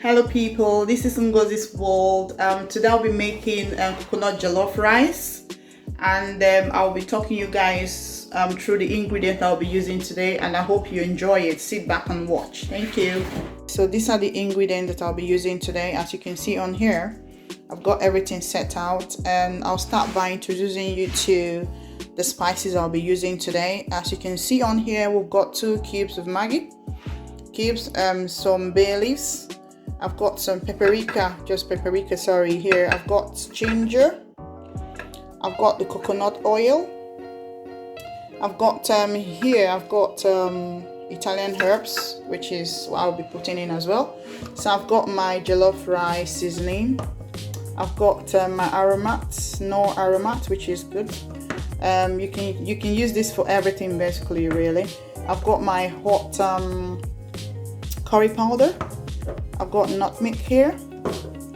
Hello people, this is Ngozi's World. Today I'll be making coconut jollof rice, and I'll be talking you guys through the ingredients I'll be using today, and I hope you enjoy it. Sit back and watch. Thank you. So these are the ingredients that I'll be using today. As you can see on here, I've got everything set out, and I'll start by introducing you to the spices I'll be using today. As you can see on here, we've got 2 cubes of Maggie cubes, some bay leaves. I've got some paprika, sorry, here. I've got ginger. I've got the coconut oil. I've got here I've got Italian herbs, which is what I'll be putting in as well. So I've got my jollof rice seasoning. I've got my Knor Aroamat, which is good. You can use this for everything basically, really. I've got my hot curry powder. I've got nutmeg here,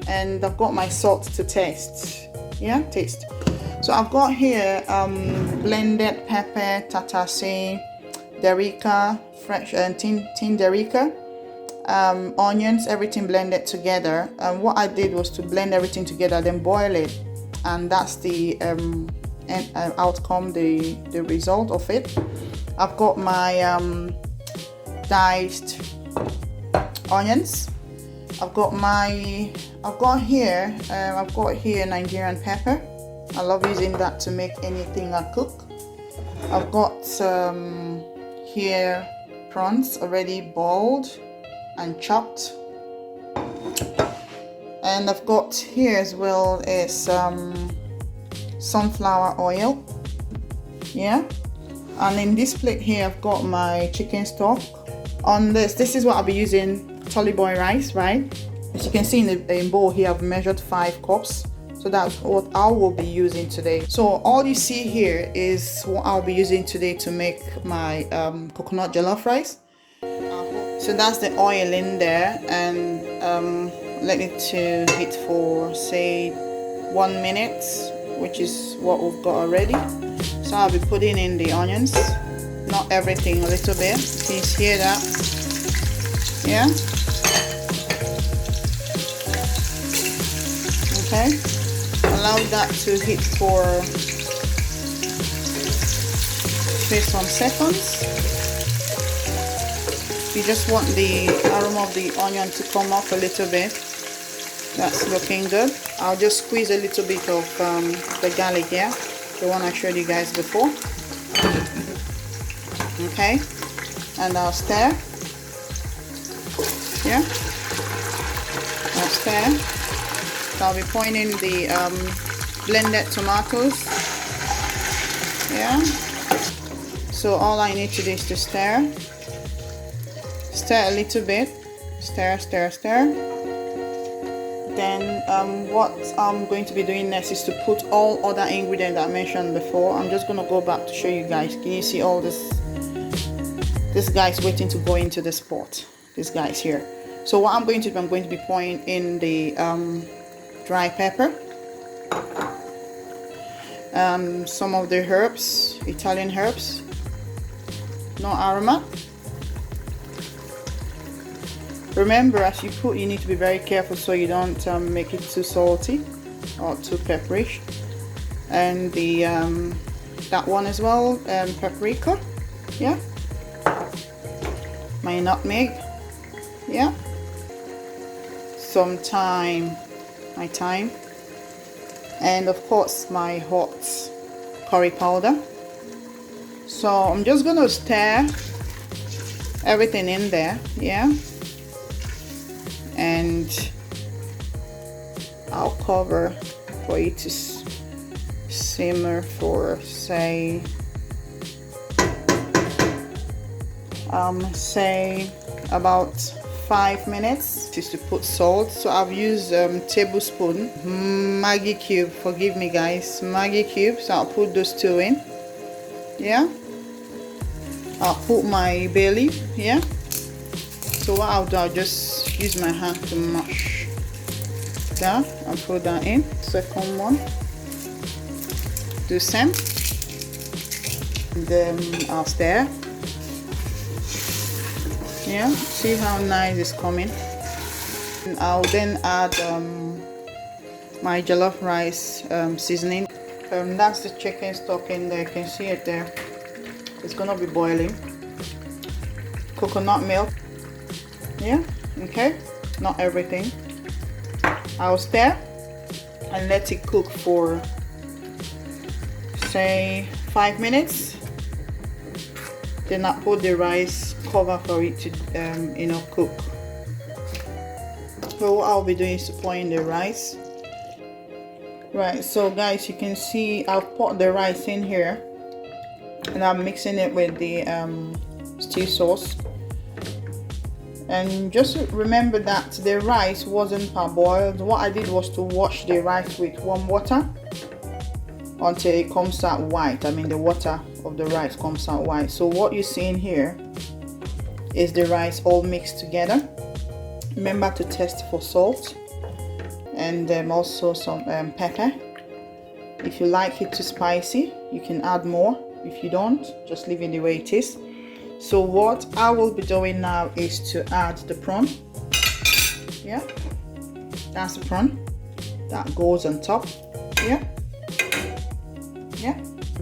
and I've got my salt to taste. Taste. So I've got here blended pepper, tatase, derica, fresh and tin derica, onions, everything blended together. And what I did was to blend everything together, then boil it, and that's the outcome, the result of it. I've got my diced onions. I've got here Nigerian pepper. I love using that to make anything I cook. I've got here prawns already boiled and chopped, and I've got here as well is sunflower oil. And in this plate here I've got my chicken stock. On this is what I'll be using, tolly boy rice, right? As you can see in the bowl here, I've measured 5 cups, so that's what I will be using today. So all you see here is what I'll be using today to make my coconut jollof rice. So that's the oil in there, and let it to heat for say 1 minute, which is what we've got already. So I'll be putting in the onions, not everything, a little bit. Can you hear that? Okay, allow that to heat for some seconds. You just want the aroma of the onion to come up a little bit. That's looking good. I'll just squeeze a little bit of the garlic here, the one I showed you guys before. Okay, and I'll stir. I'll stir. So I'll be pouring in the blended tomatoes. So all I need to do is to stir a little bit. Stir. Then what I'm going to be doing next is to put all other ingredients I mentioned before. I'm just going to go back to show you guys. Can you see all this? This guy's waiting to go into this pot. This guy's here. So what I'm going to do, I'm going to be pouring in the dry pepper, some of the herbs, Italian herbs, Knor Aroamat. Remember, as you put, you need to be very careful so you don't make it too salty or too pepperish. And the that one as well, paprika. My nutmeg. Some thyme, and of course my hot curry powder. So I'm just gonna stir everything in there, and I'll cover for it to simmer for say about 5 minutes. Just to put salt, so I've used tablespoon Maggie Cube, forgive me guys, Maggie Cube. So I'll put those 2 in. I'll put my bay leaf here. So what I'll do, I'll just use my hand to mash that and put that in. Second one, do same. Then I'll stir. Yeah, see how nice it's coming. And I'll then add my jollof rice seasoning. That's the chicken stock in there. You can see it there. It's gonna be boiling. Coconut milk. Yeah, okay, not everything. I'll stir and let it cook for say 5 minutes. Then I put the rice, cover for it to cook. So what I'll be doing is to pour in the rice. Right, so guys, you can see I've put the rice in here and I'm mixing it with the stew sauce. And just remember that the rice wasn't parboiled. What I did was to wash the rice with warm water until it comes out white. I mean, the water of the rice comes out white. So what you see in here is the rice all mixed together. Remember to test for salt and also some pepper. If you like it too spicy, you can add more. If you don't, just leave it the way it is. So what I will be doing now is to add the prawn. Yeah, that's the prawn that goes on top. Yeah,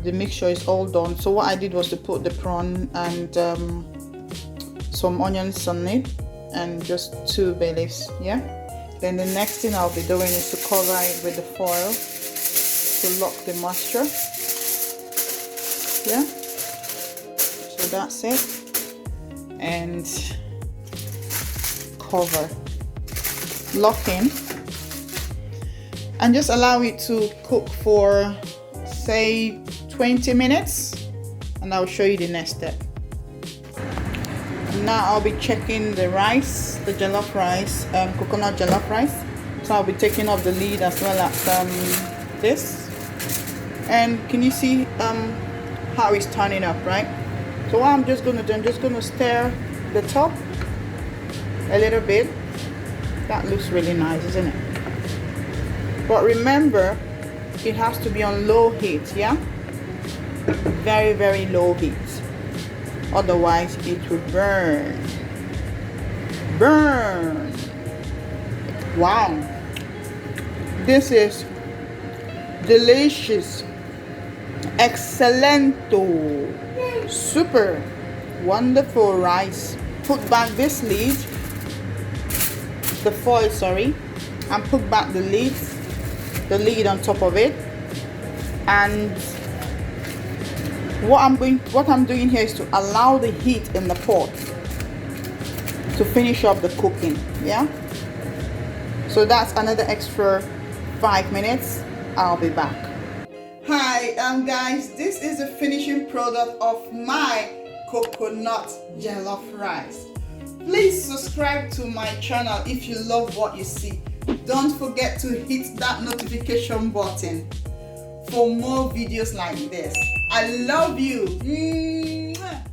the mixture is all done. So what I did was to put the prawn and some onions on it and just 2 bay leaves. Yeah, then the next thing I'll be doing is to cover it with the foil to lock the moisture. Yeah, so that's it, and cover, lock in, and just allow it to cook for say 20 minutes, and I'll show you the next step. Now I'll be checking the rice, the jollof rice, coconut jollof rice. So I'll be taking off the lid as well as this, and can you see how it's turning up, right? So what I'm just going to do, I'm just going to stir the top a little bit. That looks really nice, isn't it? But remember, it has to be on low heat, yeah? Very, very low heat. Otherwise, it will burn. Burn! Wow! This is delicious. Excellento. Super wonderful rice. Put back this lid, the foil, sorry, and put back the lid on top of it. And what I'm doing here is to allow the heat in the pot to finish up the cooking. Yeah, so that's another extra 5 minutes. I'll be back. Hi guys, this is the finishing product of my coconut jollof rice. Please subscribe to my channel if you love what you see. Don't forget to hit that notification button for more videos like this. I love you. Mwah.